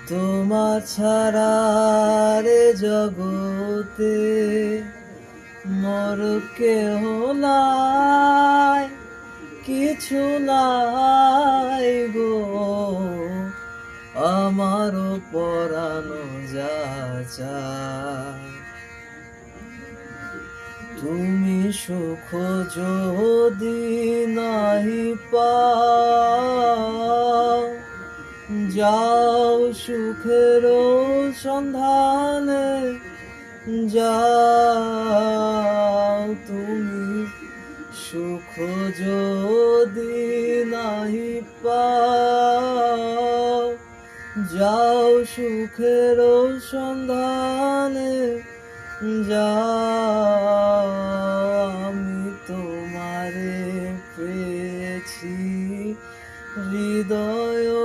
তোমার ছাড়া রে জগতে মোর কেহ নাই, কিছু নাই গো, আমারও পরানো যা চায়। তুমি সুখ যদি নাহি পাও, যাও সুখের সন্ধানে, যাও তুমি সুখ যদি নাহি পাও, যাও সুখের সন্ধানে, যাও। আমি তোমারে পেয়েছি হৃদয়